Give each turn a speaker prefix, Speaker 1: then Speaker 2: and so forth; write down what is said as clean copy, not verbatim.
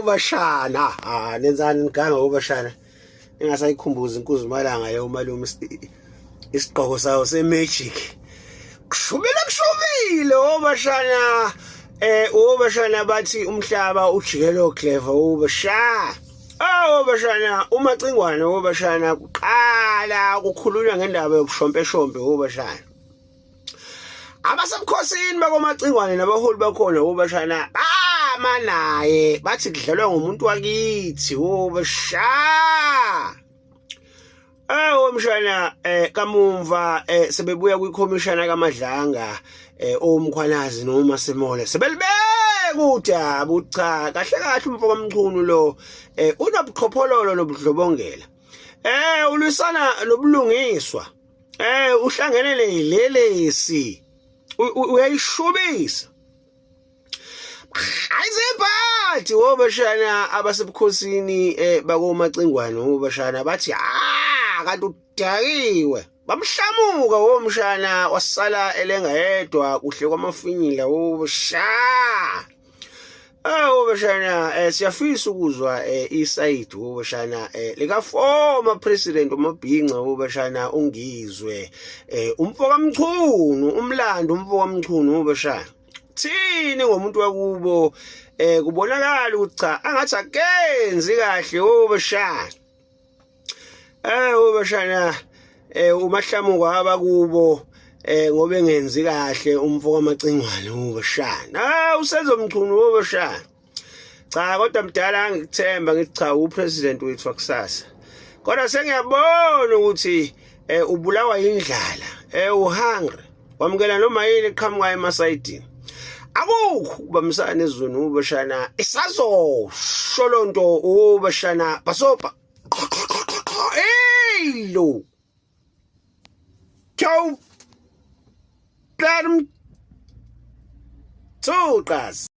Speaker 1: Bashana nenzani nganga uBashana engasayikhumbuza inkulumalanga le umalume isigqoko sawo semagic kushubile oBashana oBashana bathi umhlaba ujikelo clever oBashana oBashana umacingwane oBashana kuqala kukhulunywa ngendaba yobushompe oBashana abasemkhosini bakomacingwane nabaholi bakhona oBashana manaye bathi kudlalwa ngumuntu wakithi oBashana omshana kamumva sebebuya kwikhomishana kaMadlanga omkhwanazi noma Semole sebelibeka udaba ucha kahle umfoko omchunu lo unobuqhophololo nobudlobongela ulwisana nobulungiswa uhlangene lelelesi uyayishubisa ayizebhathi oBashana abasebukhosini bakomacingwane oBashana bathi kanti udakiwe bamhlamuka omshana wasala elenga yedwa kuhle kwamafinyila oBashana oBashana siyafisa ukuzwa iside oBashana lika former president uMabhinca oBashana ungizwe umfoko kamchunu umlando umfoko kamchunu oBashana thini ngomuntu wakubo kubonakala ukuthi cha angathi akenzi kahle oBashana oBashana umahlamuka abakubo ngoba engenzi kahle umfoko amacingwane oBashana usezomchunu oBashana cha kodwa mdala ngikuthemba ngithi cha upresident wethu wakusasa kodwa sengiyabona ukuthi ubulawa indlala uhungry wamukela noma yini eqhamuka emasayidini akukho ubamsana ezweni oBashana isazosholonto oBashana basopa lo ciao blam toqas